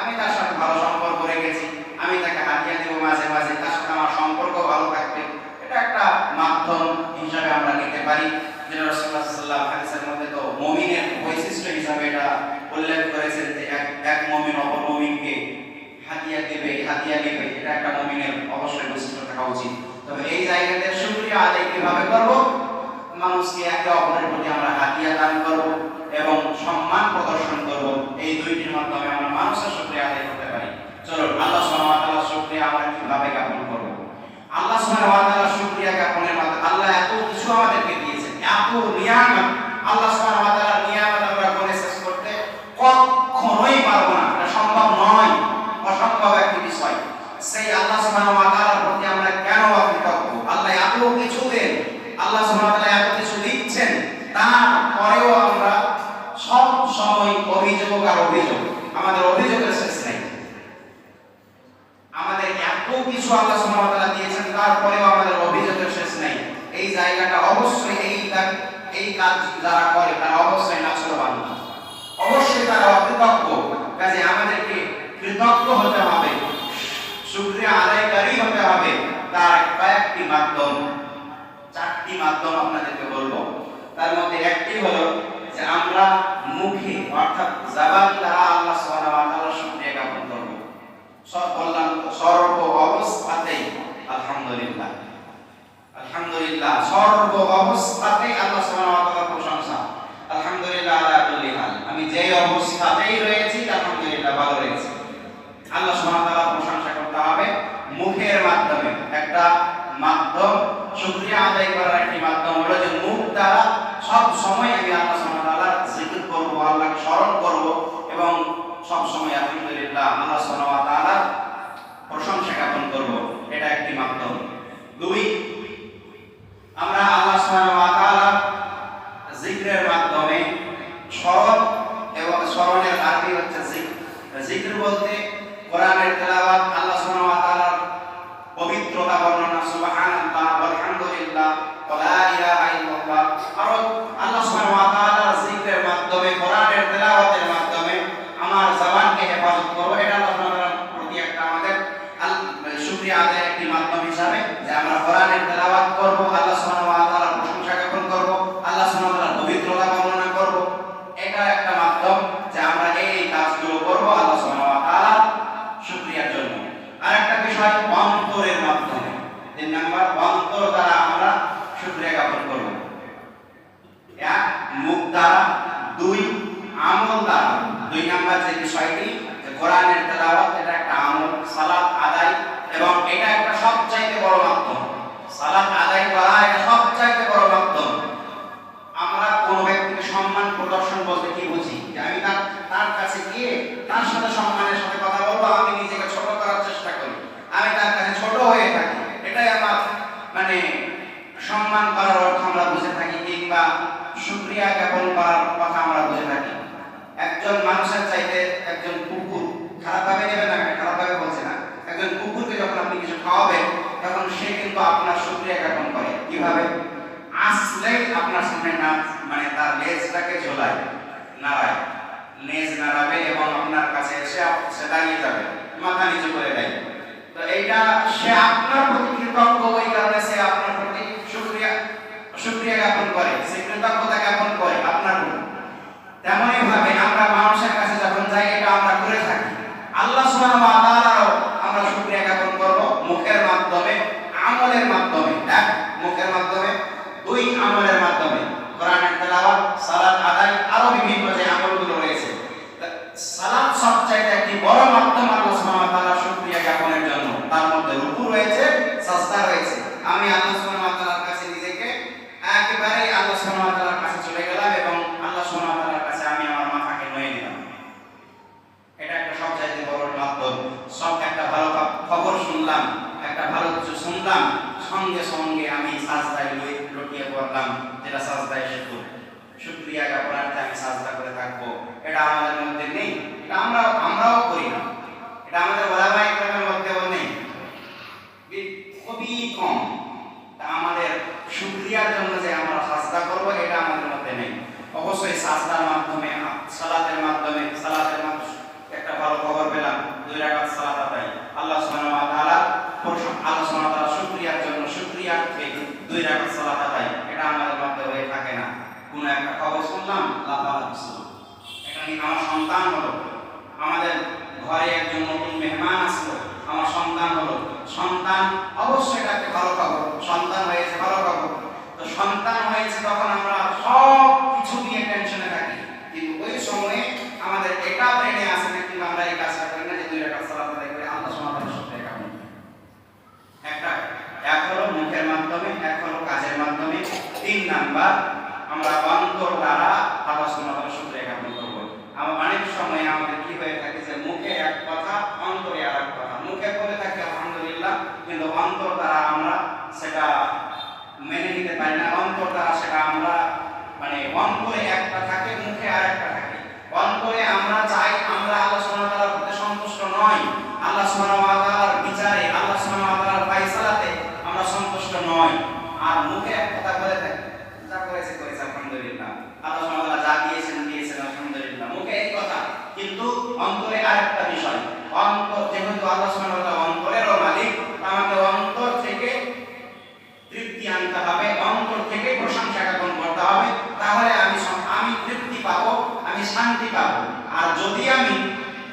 আমি তার সাথে ভালো সম্পর্ক রেখেছি, আমি তাকে হাদিয়া দিব মাঝে মাঝে, তার সাথে আমার সম্পর্ক ভালো থাকবে, এটা একটা মাধ্যম হিসাবে আমরা নিতে পারি। যেটা রাসূলুল্লাহ সাল্লাল্লাহু আলাইহি ওয়াসাল্লাম হাদিসের মধ্যে তো মুমিনের বৈশিষ্ট্য হিসাবে এটা উল্লেখ করেছেন যে এক মুমিন অপর মুমিনকে হাদিয়া দেবে, হাদিয়া নেবে, এটা একটা মুমিনের অবশ্যই বৈশিষ্ট্য থাকা উচিত। তবে এই জায়গাতে শুকরিয়া আদায় কিভাবে করব? মানুষকে একে অপরের প্রতি আমরা হাদিয়া দান করব এবং সম্মান প্রদর্শন করব, এই 2টির মাধ্যমে আমরা মানুষের শুকরিয়া আদায় করতে পারি। চলুন আল্লাহ সুবহানাহু ওয়া তাআলার শুকরিয়া আমরা কিভাবে জ্ঞাপন করব? আল্লাহ সুবহানাহু ওয়া তাআলার শুকরিয়া জ্ঞাপনের মাধ্যমে, আল্লাহ এত কিছু আমাদেরকে দিয়েছেন, এত নিয়ামত, আল্লাহ সুবহানাহু ওয়া তাআলার নিয়ামত আমরা বলে শেষ করতে কখনোই পারবো না, এটা সম্ভব নয়, অসম্ভব একটি বিষয়। সেই আল্লাহ সুবহানাহু ওয়া তাআলার প্রতি আমরা কেন অকৃতজ্ঞ? আল্লাহ এত কিছু দেন, আল্লাহ সুবহানাহু ওয়া তাআলা এত কিছু দিচ্ছেন, তারপরেও আমরা সব সময় অভিযোগ আর অভিযোগ, আমাদের অভিযোগের শেষ নেই। আমাদের এত কিছু আল্লাহ সুবহানাহু ওয়া তাআলা দিয়েছেন, তারপরেও আমাদের অভিযোগের শেষ নেই। এই জায়গাটা অবশ্যই এই কাজ যারা করে তারা অবশ্যই নাছরবান, অবশ্যই তারা তারা অকৃতজ্ঞ। কাজে আমাদেরকে কৃতজ্ঞ হতে হবে, শুকরিয়া আদায়কারী হতে হবে। তার কয়েকটি মাধ্যম, চারটি মাধ্যম আপনাদেরকে বলবো। তার মধ্যে একটি হলো যে আমরা মুখে অর্থাৎ জবান দ্বারা আল্লাহ সুবহানাহু ওয়া তাআলার শুকরিয়া জ্ঞাপন করব। সব বললাম সর্ব অবস্থাতেই আলহামদুলিল্লাহ, আলহামদুলিল্লাহ, সর্ব অবস্থাতেই আল্লাহ সুবহানাহু ওয়া তাআলার প্রশংসা। আলহামদুলিল্লাহ আলা কুল্লি হাল, আমি যে অবস্থাতেই রয়েছি আলহামদুলিল্লাহ ভালো রয়েছি। আল্লাহ সুবহানাহু ওয়া তাআলার প্রশংসা করতে হবে মুখের মাধ্যমে। একটা মাধ্যম শুকরিয়া আদায় করার একটি মাধ্যম হলো যে মুখ দ্বারা সব সময় আমি আল্লাহ সুবহানাহু ওয়া তাআলার জিকির করব, আল্লাহকে স্মরণ করব এবং সব সময় আলহামদুলিল্লাহ আল্লাহ সুবহানাহু ওয়া তাআলার প্রশংসা জ্ঞাপন করব। এটা একটি মাধ্যম। দুই, আমরা আল্লাহ সুবহানাহু ওয়া তাআলার জিকিরের মাধ্যমে স্মরণ, এবং স্মরণের আরবি হচ্ছে জিকির। জিকির বলতে কোরআনের তেলাওয়াত, আল্লাহ সুবহানাহু ওয়া তাআলার পবিত্রতা বর্ণনা, সুবহানাল্লাহ ওয়ালহামদুলিল্লাহ ওয়া লা ইলাহা ইল্লাল্লাহ। আর আল্লাহ সুবহানাহু ওয়া তাআলার জিকিরের মাধ্যমে, কোরআনের তেলাওয়াতের মাধ্যমে আমার জবানকে হেফাজত করব। এটা আল্লাহ সুবহানাহু ওয়া তাআলার প্রতি একটা আমাদের শুকরিয়া আদায়ের একটি মাধ্যম হিসাবে যে আমরা কোরআনের তেলাওয়াত করব, আল্লাহ সুবহানাহু ওয়া তাআলার প্রশংসা জ্ঞাপন করব, আল্লাহ সুবহানাহু ওয়া তাআলার পবিত্রতা বর্ণনা করব। এটা একটা মাধ্যম যে আমরা এই কাজগুলো করব আল্লাহ সুবহানাহু ওয়া তাআলার শুকরিয়ার জন্য। আরেকটা বিষয় অন্তরের মাধ্যমে। 3 নাম্বার, অন্তর দ্বারা আমরা শুকরিয়া জ্ঞাপন করব। এক, মুখ দ্বারা। 2, আমল দ্বারা। 2 নাম্বার যে বিষয়টি যে কোরআনের তেলাওয়াত, এটা একটা আমল, সালাত আদায়, এবং এটা একটা সবচাইতে বড় মাধ্যম। সালাত আদায় করা এটা সবচাইতে বড় মাধ্যম। আমরা কোন ব্যক্তিকে সম্মান প্রদর্শন বলতে কি বুঝি? যে আমি তার কাছে গিয়ে তার সাথে সম্মানের সাথে কথা বলবো, আমি নিজেকে ছোট করার চেষ্টা করি, আমি তার কাছে ছোট হয়ে থাকি, এটাই আমার মানে সম্মান করার অর্থ আমরা বুঝে থাকি, কিংবা শুকরিয়া জ্ঞাপন করার কথা আমরা বুঝে থাকি। একজন মানুষের চাইতে একজন কুকুর, খারাপভাবে নেবে না, খারাপভাবে বলছে না, একজন কুকুরকে যখন আপনি কিছু খাওয়াবেন তখন সে কিন্তু আপনার শুকরিয়া জ্ঞাপন করে। কিভাবে? আসলেই আপনার সামনে না, মানে তার লেজটাকে ঝোলায়, নাড়ায়, লেজ নাড়াবে এবং আপনার কাছে এসে সে দাঁড়িয়ে যাবে, মাথা নিচু করে দেয়। তো এইটা সে আপনার প্রতি কৃতজ্ঞ, ওই কারণে সে আপনার প্রতি শুকরিয়া জ্ঞাপন করে, সে কৃতজ্ঞতা জ্ঞাপন করে আপনার প্রতি। তেমনই ভাবে আমরা মানুষের কাছে যখন যাই এটা আমরা করে থাকি। আল্লাহ সুবহানাহু ওয়া তাআলারও আমরা শুকরিয়া জ্ঞাপন করব মুখের মাধ্যমে, আমলের মাধ্যমে। এক, মুখের মাধ্যমে। 2, আমলের মাধ্যমে। কোরআনের তেলাওয়াত, সালাত আদায়, আরো বিভিন্ন যে আমলগুলো রয়েছে। সালাত সবচাইতে একটি বড় মাধ্যম আল্লাহ সুবহানাহু ওয়া তাআলার শুকরিয়া জ্ঞাপনের জন্য। তার মধ্যে রুকু রয়েছে, সাজদা রয়েছে। আমি আল্লাহ সুবহানাহু ওয়া তাআলার কাছে নিজেকে একেবারে আল্লাহ সুবহানাহু ওয়া তাআলার কাছে চলে গেলাম এবং আল্লাহ সুবহানাহু ওয়া তাআলার কাছে আমি আমার মাথাকে নুয়ে দিলাম। এটা একটা সবচাইতে বড় মাধ্যম। সব একটা ভালো খবর শুনলাম, একটা ভালো কিছু শুনলাম, সঙ্গে সঙ্গে আমি সাজদায় লুটিয়ে পড়লাম, যেটা সাজদায় শুকরিয়া জ্ঞাপনার্থে আমি সাজদা করে থাকবো। এটা আমাদের মধ্যে নেই, এটা আমরাও করি না, এটা আমাদের ওলামায়ে কেরামের মধ্যেও নেই, খুবই কম। আমাদের শুকরিয়ার জন্য যে আমরা সাজদা করব এটা আমাদের মধ্যে নেই। অবশ্যই সাজদার মাধ্যমে, সালাতের মাধ্যমে, একটা ভালো খবর পেলাম, 2 রাকাত সালাত আদায়, আল্লাহ সুবহানাহু ওয়া তাআলা আল্লাহ সুবহানাহু ওয়া তাআলা শুকরিয়ার জন্য, শুকরিয়ার্থে 2 রাকাত সালাত আদায়, এটা আমাদের মধ্যে হয়ে থাকে না। কোন একটা খবর শুনলাম, এটা নিয়ে আমার সন্তান হলো, আমাদের ঘরে একজন নতুন মেহমান আসলো, আমার সন্তান হলো, সন্তান অবশ্যই এটা একটা ভালো খবর, সন্তান হয়েছে ভালো খবর। তো সন্তান হয়েছে তখন আমরা সব কিছু নিয়ে টেনশনে থাকি, কিন্তু ওই সময়ে আমাদের এটা ব্রেনে আসে না, কিন্তু আমরা এই কাজটা করি না যে 2 রাকাত সালাত আদায় করে আল্লাহ সুবহানাহু ওয়া তাআলার শুকরিয়া জ্ঞাপন করি। এক হলো মুখের মাধ্যমে, এক হলো কাজের মাধ্যমে। 3 নাম্বার, আমরা অন্তর দ্বারা আল্লাহ সুবহানাহু ওয়া তাআলার শুকরিয়া জ্ঞাপন করব। অনেক সময় আমাদের কি হয়ে থাকে যে মুখে এক কথা, অন্তরে আরেক কথা। মুখে বলে থাকি আলহামদুলিল্লাহ, কিন্তু অন্তর দ্বারা আমরা সেটা মেনে নিতে পারি না। অন্তর দ্বারা সেটা আমরা মানে অন্তরে একটা থাকে, মুখে আরেকটা থাকে। অন্তরে আমরা চাই আমরা আল্লাহ সুবহানাহু ওয়া তাআলার প্রতি সন্তুষ্ট নই, আল্লাহ সুবহানাহু ওয়া তাআলার বিচারে, আল্লাহ সুবহানাহু ওয়া তাআলার ফায়সালাতে আমরা সন্তুষ্ট নই, আর মুখে এক কথা বলে থাকি, যা করেছে আলহামদুলিল্লাহ। অন্তরে আরেকটা বিষয়, অন্তর যেহেতু আল্লাহ সুবহানাহু ওয়া তাআলা অন্তরেরও মালিক, আমাকে অন্তর থেকে তৃপ্তি আনতে হবে, অন্তর থেকে প্রশংসা জ্ঞাপন করতে হবে, তাহলে আমি তৃপ্তি পাবো, আমি শান্তি পাবো। আর যদি আমি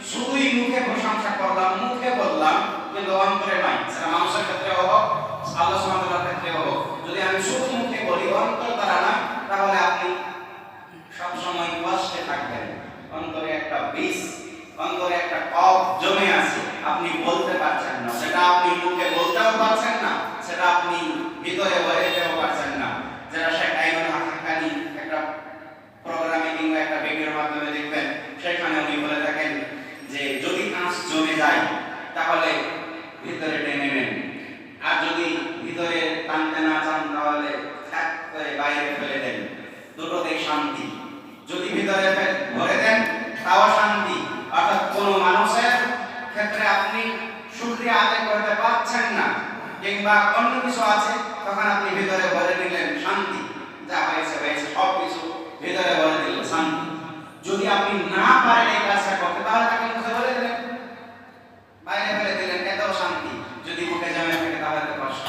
শুধুই মুখে প্রশংসা করলাম, মুখে বললাম কিন্তু অন্তরে নাই, সেটা মানুষের ক্ষেত্রেও হোক, আল্লাহ সুবহানাহু ওয়া তাআলার ক্ষেত্রেও হোক, যদি আমি শুধু মুখে বলি অন্তর দ্বারা না, তাহলে আপনি সব সময় কষ্টে থাকবেন। অন্তরে একটা বিষ, অন্তরে একটা কফ জমে আছে, আপনি বলতে পারছেন না, সেটা আপনি মুখে বলতেও পারছেন না, সেটা আপনি ভিতরে বলতেও পারছেন না। যেটা শেখ আইনুল হাক্কানি একটা প্রোগ্রামে কিংবা একটা ভিডিওর মাধ্যমে দেখবেন, সেখানে উনি বলে থাকেন যে যদি কাঁচ জমে যায় তাহলে ভিতরে টেনে নেন, আর যদি ভিতরে টানতে না চান তাহলে ঠ্যাক করে বাইরে ফেলে দেন, দুটোতেই শান্তি। যদি ভিতরে ভরে দেন তাও শান্তি। অর্থাৎ কোনো মানুষের ক্ষেত্রে আপনি শুকরিয়া আদায় করতে পারছেন না কিংবা অন্য কিছু আছে, তখন আপনি ভিতরে ভরে নিলেন শান্তি, যা হয়েছে হয়েছে, সব কিছু ভিতরে ভরে দিলেন শান্তি। যদি আপনি না পারেন এই কাজটা করতে, তাহলে তাকে মুখে বলে দিলেন, বাইরে ফেলে দিলেন, এটাও শান্তি। যদি মুখে জমে থাকে তাহলে তো কষ্ট,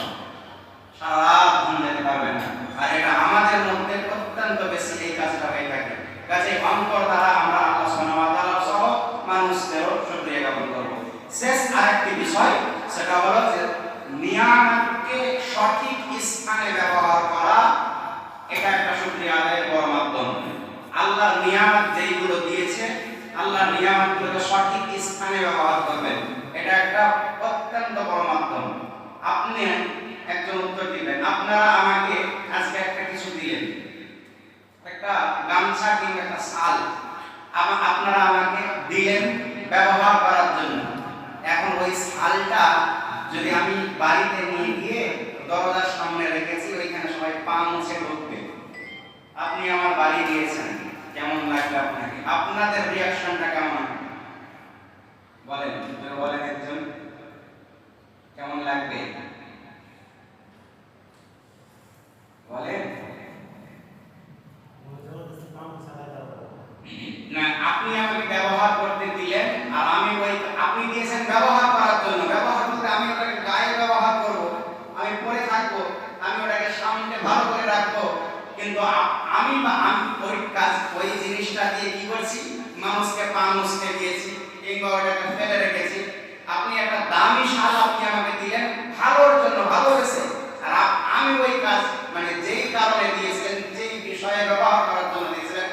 সারা রাত ঘুম যেতে পারবেন না। আর এটা আমাদের মধ্যে অত্যন্ত বেশি এই কাজটা হয়ে থাকে। কাজে অন্তর দ্বারা আমরা আল্লাহ সুবহানাহু ওয়া তাআলা সহ মানুষদেরও শুকরিয়া জ্ঞাপন করব। শেষ আরেকটি বিষয়, সেটা হলো যে নিয়ামতকে সঠিক স্থানে ব্যবহার করা, এটা একটা শুকরিয়া আদায়ের বড় মাধ্যম। আল্লাহর নিয়ামত যেইগুলো দিয়েছে, আল্লাহর নিয়ামতগুলোকে সঠিক স্থানে ব্যবহার করবেন, এটা একটা অত্যন্ত বড় মাধ্যম। আপনি একজন উত্তর দিবেন, আপনারা আমাকে আজকে একটা কিছু দিলেন, একটা গামছা কিংবা একটা শাল আপনারা আমাকে দিলেন ব্যবহার করার জন্য। এখন ওই শালটা যদি আমি বাড়িতে নিয়ে গিয়ে দরজার সামনে রেখেছি, ওইখানে সবাই পা মুছে ঢুকবে, আপনি আমার বাড়ি দিয়েছেন, কেমন লাগবে আপনাকে? আপনাদের রিঅ্যাকশনটা কেমন বলেন, বলেন একজন, কেমন লাগবে বলেন? না, আপনি আমাকে ব্যবহার করতে দিলেন, আর আমি ওই আপনি দিয়েছেন ব্যবহার করার জন্য। ব্যবহার বলতে আমি ওটাকে গায়ে ব্যবহার করব, আমি পরে থাকবো, আমি ওটাকে সামনে ভালো করে রাখবো, কিন্তু আমি ওই কাজ, ওই জিনিসটা দিয়ে কি করছি? মানুষকে পা মুছতে দিয়েছি কিংবা ওটাকে ফেলে রেখেছি। আপনি একটা দামি শাল আপনি আমাকে দিলেন ভালোর জন্য, ভালোবেসে, আর আমি ওই কাজ মানে যেই কারণে দিয়েছিলেন, যেই বিষয়ে ব্যবহার করার জন্য দিয়েছিলেন,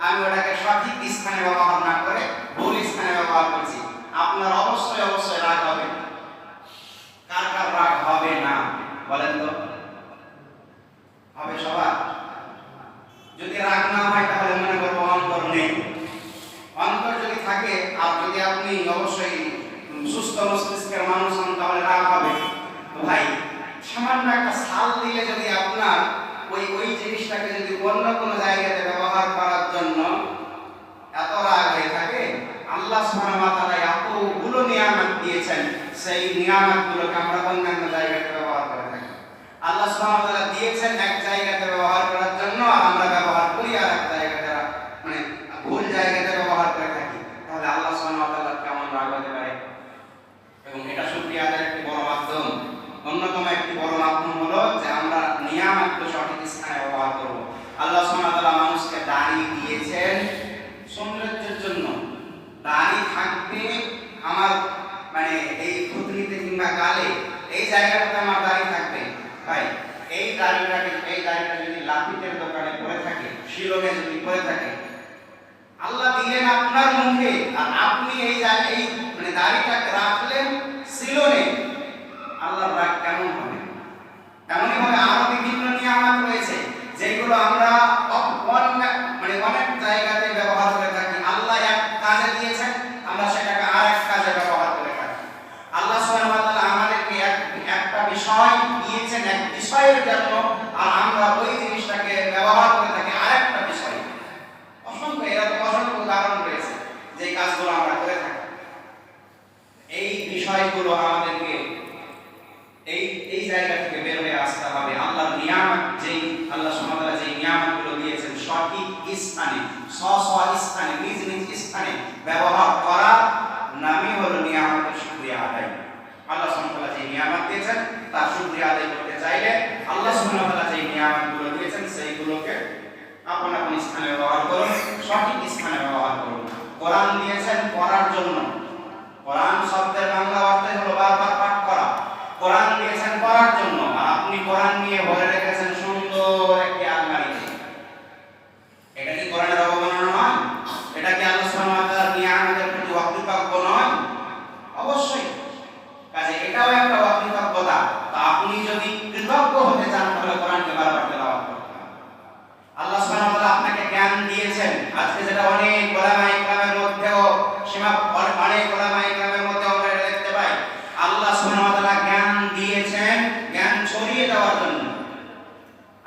আমি ওটাকে সঠিক স্থানে ব্যবহার না করে ভুল স্থানে ব্যবহার করছি। আপনার অবশ্যই অবশ্যই রাগ হবে। কার কার রাগ হবে না বলেন তো? হবে সবার? যদি রাগ না হয় তাহলে মনে করবো অন্তর নেই। অন্তর যদি থাকে, আর যদি আপনি অবশ্যই সুস্থ মস্তিষ্কের মানুষ হন, তাহলে রাগ হবে। তো ভাই, সামান্য একটা শাল দিলে যদি আপনার ওই জিনিসটাকে যদি অন্য কোনো জায়গাতে ব্যবহার করার জন্য এত রাগ হয়ে থাকে, আল্লাহ সুবহানাহু ওয়া তাআলা এতগুলো নিয়ামত দিয়েছেন, সেই নিয়ামতগুলোকে আমরা অন্যান্য জায়গাতে ব্যবহার করে থাকি। আল্লাহ সুবহানাহু ওয়া তাআলা দিয়েছেন এক জায়গাতে ব্যবহার করার জন্য, আর আমরা ব্যবহার করি আর এক জায়গাতে, মানে ভুল জায়গাতে ব্যবহার করে থাকি। তাহলে আল্লাহ সুবহানাহু ওয়া তাআলা কেমন রাগ হতে পারে? এবং এটা শুকরিয়া আদায়ের একটি বড় মাধ্যম। অন্যতম একটি বড় মাধ্যম হলো যে আমরা নিয়ামতকে সঠিক স্থানে ব্যবহার করব। আল্লাহ সুবহানাহু ওয়া তাআলা মানুষকে দাড়ি দিয়েছেন সৌন্দর্যের জন্য। দাড়ি থাকবে আমার মানে এই থুতনিতে কিংবা গালে, এই জায়গাটাতে আমার দাড়ি থাকবে। ভাই, এই দাড়িটা যদি লাফিটের দোকানে পড়ে থাকে, শিলংয়ে যদি পড়ে থাকে, আল্লাহ দিলেন আপনার মুখে, আর আপনি এই মানে দাড়িটাকে রাখলেন শিলংয়ে, আল্লাহর রাগ কেমন হবে? এমনই ভাবে আরো বিভিন্ন নিয়ামত রয়েছে যেগুলো আমরা মানে অনেক জায়গাতে ব্যবহার করে থাকি। আল্লাহ এক কাজে দিয়েছেন, আমরা সেটাকে আরেক কাজে ব্যবহার করে থাকি। আল্লাহ সুবহানাহু ওয়া তাআলা আমাদেরকে একটা বিষয় দিয়েছেন এক বিষয়ের জন্য, আর আমরা ওই জিনিসটাকে ব্যবহার করে থাকি আরেকটা বিষয়। অসংখ্য উদাহরণ রয়েছে যে কাজগুলো আমরা করে থাকি। এই বিষয়গুলো আমাদেরকে এই জায়গা থেকে বের হয়ে আসতে হবে। আল্লাহর নিয়ামত, যেই আল্লাহ সুবহানাহু ওয়া তাআলা যেই নিয়ামতগুলো দিয়েছেন, সঠিক স্থানে, স্থানে, নিজ নিজ স্থানে ব্যবহার করা নামই হলো নিয়ামতের শুকরিয়া আদায়। আল্লাহ সুবহানাহু ওয়া তাআলা যে নিয়ামত দিয়েছেন তার শুকরিয়া আদায় করতে চাইলে আল্লাহ সুবহানাহু ওয়া তাআলা যে নিয়ামতগুলো দিয়েছেন সেইগুলোকে আপন আপন স্থানে ব্যবহার করুন, সঠিক স্থানে ব্যবহার করুন। কোরআন দিয়েছেন পড়ার জন্য, কোরআন শব্দের বাংলা অর্থ হলো বারবার পাঠ করা। কোরআন দিয়েছেন পড়ার জন্য, আর আপনি কোরআন নিয়ে ভরে রেখেছেন সুন্দর একটি আলমারিতে। এটা কি কোরআনের অবমাননা নয়? এটা কি আল্লাহ সুবহানাহু ওয়া তাআলার নিয়ামতের প্রতি অকৃতজ্ঞ নয়? অবশ্যই। কাজে এটাও একটা অকৃতজ্ঞতা। তো আপনি যদি কৃতজ্ঞ হতে চান তাহলে কোরআনকে বারবার তেলাওয়াত করতে হবে। আল্লাহ সুবহানাহু ওয়া তাআলা আপনাকে জ্ঞান দিয়েছেন। আজকে যেটা অনেক ওলামায়ে ইকরামের মধ্যেও অনেক ওলামায়ে ইকরামের মধ্যেও আমরা এটা দেখতে পাই, আল্লাহ সুবহানাহু ওয়া তাআলা জ্ঞান দিয়েছেন জ্ঞান ছড়িয়ে দেওয়ার জন্য।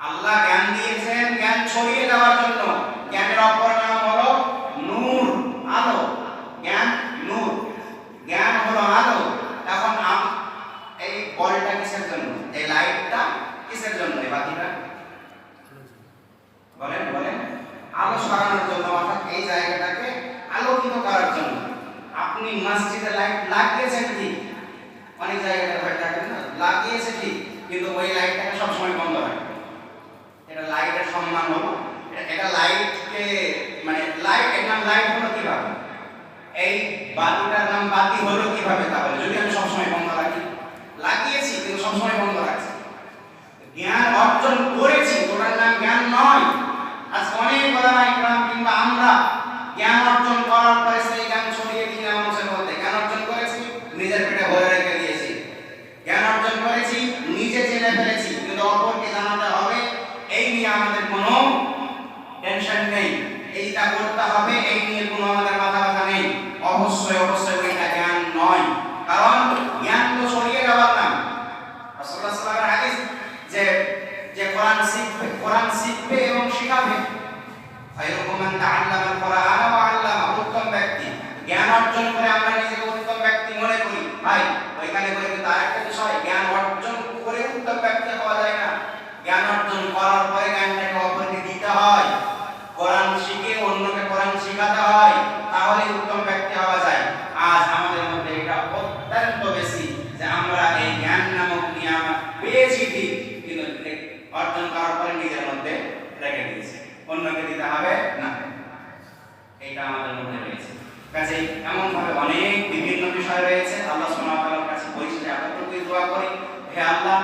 আল্লাহ জ্ঞান দিয়েছেন জ্ঞান ছড়িয়ে দেওয়ার জন্য। জ্ঞানের অপর নাম হলো নূর, আলো। জ্ঞান নূর, জ্ঞান হলো আলো। এখন এই বলটা কিসের জন্য? এই লাইটটা কিসের জন্য? এই বাতিটা বলেন বলেন, আলো ছড়ানোর জন্য, অর্থাৎ এই জায়গাটাকে আলোকিত করার জন্য। আপনি মসজিদে লাইট লাগিয়েছেন ঠিক, অনেক জায়গায় হয়ে থাকে না, লাগিয়েছে ঠিক, কিন্তু ওই লাইটটাকে সবসময় বন্ধ রাখবে। এটা লাইটের সম্মান হলো, এটা লাইটকে মানে লাইট, এর নাম লাইট হলো কিভাবে? এই বাতিটার নাম বাতি হলো কিভাবে? তাহলে যদি আমি সবসময় বন্ধ রাখি, লাগিয়েছি কিন্তু সবসময় বন্ধ রাখছি, জ্ঞান অর্জন করেছি, ওটার নাম জ্ঞান নয়। আজকে অনেক ওলামায়ে ইকরাম কিংবা আমরা জ্ঞান অর্জন করার পরে সেই জ্ঞান ছড়িয়ে দিই না মানুষের মধ্যে। জ্ঞান অর্জন করেছি, নিজের পেটে ভরে রেখে দিয়েছি। জ্ঞান অর্জন করেছি, নিজে জেনে ফেলেছি, কিন্তু অপরকে জানাতে হবে এই নিয়ে আমাদের কোনো টেনশন নেই, এইটা করতে হবে এই নিয়ে কোনো আমাদের মাথা ব্যথা নেই। অবশ্যই অবশ্যই ওইটা জ্ঞান নয়, কারণ জ্ঞান তো ছড়িয়ে দেওয়ার নাম। রাসূলুল্লাহ সাল্লাল্লাহু আলাইহি হাদিস যে কোরআন শিখবে এবং শেখাবে, খায়রুকুম মান তাআল্লামা আল-কুরআন ওয়া আল্লামা, উত্তম ব্যক্তি। জ্ঞান অর্জন করে আমরা নিজেকে উত্তম ব্যক্তি মনে করি, ভাই ওইখানে করে কিন্তু আরেকটা বিষয়, জ্ঞান অর্জন করে উত্তম ব্যক্তি হওয়া যায় না। জ্ঞান অর্জন করার পরে জ্ঞানটাকে অপরকে দিতে হয়, কোরআন শিখে অন্যকে কোরআন শেখাতে হয়, তাহলে উত্তম ব্যক্তি হওয়া যায়। আজ আমাদের মধ্যে এটা অত্যন্ত বেশি যে আমরা এই জ্ঞান নামক নিয়ামত পেয়েছি ঠিক, কিন্তু অর্জন করার পরে নিজের মধ্যে রেখে দিয়েছি, অন্যকে দিতে হবে না, এটা আমাদের মধ্যে রয়েছে। কাজেই এমন ভাবে অনেক বিভিন্ন বিষয় রয়েছে। আল্লাহ সুবহানাহু ওয়া তাআলার কাছে পরিশেষে এতটুকুই দোয়া করি, হে আল্লাহ,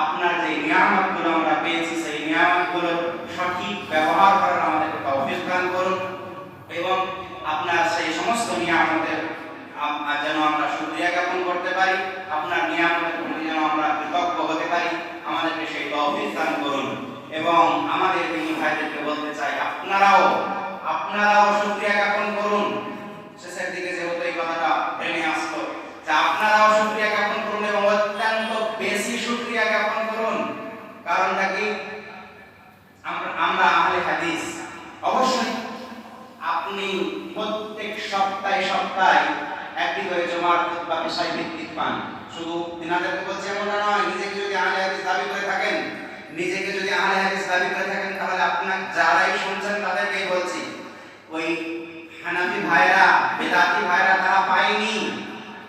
আপনার যে নিয়ামতগুলো আমরা পেয়েছি সেই নিয়ামতগুলোর সঠিক ব্যবহার করার আমাদেরকে তৌফিক দান করুন, এবং আপনার সেই সমস্ত নিয়ামতের যেন আমরা শুকরিয়া জ্ঞাপন করতে পারি, আপনার নিয়ামতের প্রতি যেন আমরা কৃতজ্ঞ হতে পারি, আমাদেরকে সেই তৌফিক দান করুন। এবং আমাদের দিনী ভাইদেরকে বলতে চাই, আপনারাও শুকরিয়া জ্ঞাপন করুন। শেষের দিকে যেহেতু এই কথাটা টেনে আসলো, যে আপনারাও শুকরিয়া জ্ঞাপন করুন এবং অত্যন্ত বেশি শুকরিয়া জ্ঞাপন করুন। কারণটা কি? আমরা আহলে হাদিস, অবশ্যই আপনি প্রত্যেক সপ্তাহে একটি করে জুমার খুতবা বিষয় ভিত্তিক পান। শুধু দিনাদেরকে বলছি এমনটা নয়। নিজেকে যদি আহলে হাদিস দাবি করে থাকেন, তাহলে আপনার যারাই শুনছেন তাদেরকেই বলছি, ওই হানাফি ভাইরা, বেদাতি ভাইরা তারা পায়নি।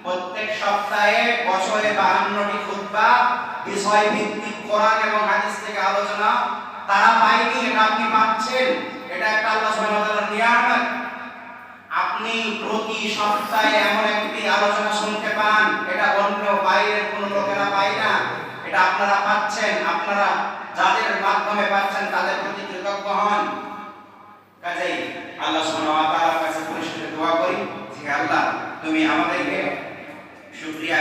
প্রত্যেক সপ্তাহে বছরে 52টি খুতবা বিষয় ভিত্তিক কোরআন এবং হাদিস থেকে আলোচনা তারা পায়নি, এটা আপনি পাচ্ছেন। এটা একটা আল্লাহ সুবহানাহু ওয়া তাআলার নিয়ামত। আপনি প্রতি সপ্তাহে এমন একটি আলোচনা শুনতে পান, এটা অন্য বাইরের কোনো লোকেরা পায় না, এটা আপনারা পাচ্ছেন। আপনারা যাদের মাধ্যমে পাচ্ছেন তাদের প্রতি কৃতজ্ঞ হন। কাজেই আল্লাহ সুবহানাহু ওয়া তাআলার কাছে পরিশেষে দোয়া করি, যে আল্লাহ, তুমি আমাদেরকে শুকরিয়া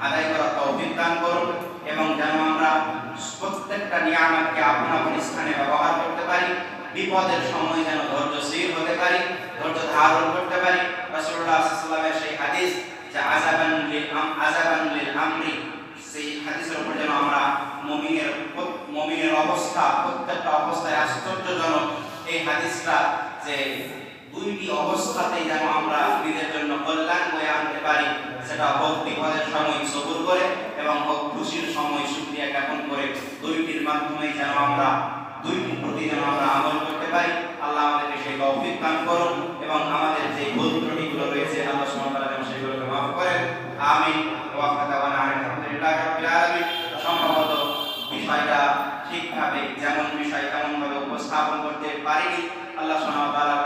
আদায় করার তৌফিক দান করুন, এবং যেন আমরা প্রত্যেকটা নিয়ামতকে আপন আপন স্থানে ব্যবহার করতে পারি, বিপদের সময় যেন ধৈর্যশীল হতে পারি, ধৈর্য ধারণ করতে পারি। রাসূলুল্লাহ সাল্লাল্লাহু আলাইহি ওয়াসাল্লামের সেই হাদিস যে আযাবান লিল আমরি, সেই হাদিসের উপর যেন আমরা মুমিনের অবস্থা, প্রত্যেকটা অবস্থায় আশ্চর্যজনক এই হাদিসটা, যে দুইটি অবস্থাতেই যেন আমরা নিজের জন্য কল্যাণ বয়ে আনতে পারি, সেটা হোক বিপদের সময় সবুর করে এবং হোক খুশির সময় শুকরিয়া জ্ঞাপন করে, দুইটির মাধ্যমেই যেন আমরা দুইটির প্রতি যেন আমরা আমল করতে পারি। আল্লাহ আমাদেরকে সেই তৌফিক দান করুন এবং আমাদের যে ভুল ত্রুটিগুলো রয়েছে আল্লাহ সুবহানাহু ওয়া তাআলা যেন সেগুলোকে মাফ করেন। আমিন। ওয়া আখতাওয়ানা আলহামদুলিল্লাহি রাব্বিল আলামিন। সম্ভবত বিষয়টা ঠিকভাবে যেমন বিষয় তেমনভাবে উপস্থাপন করতে পারিনি। আল্লাহ সুবহানাহু ওয়া তাআলা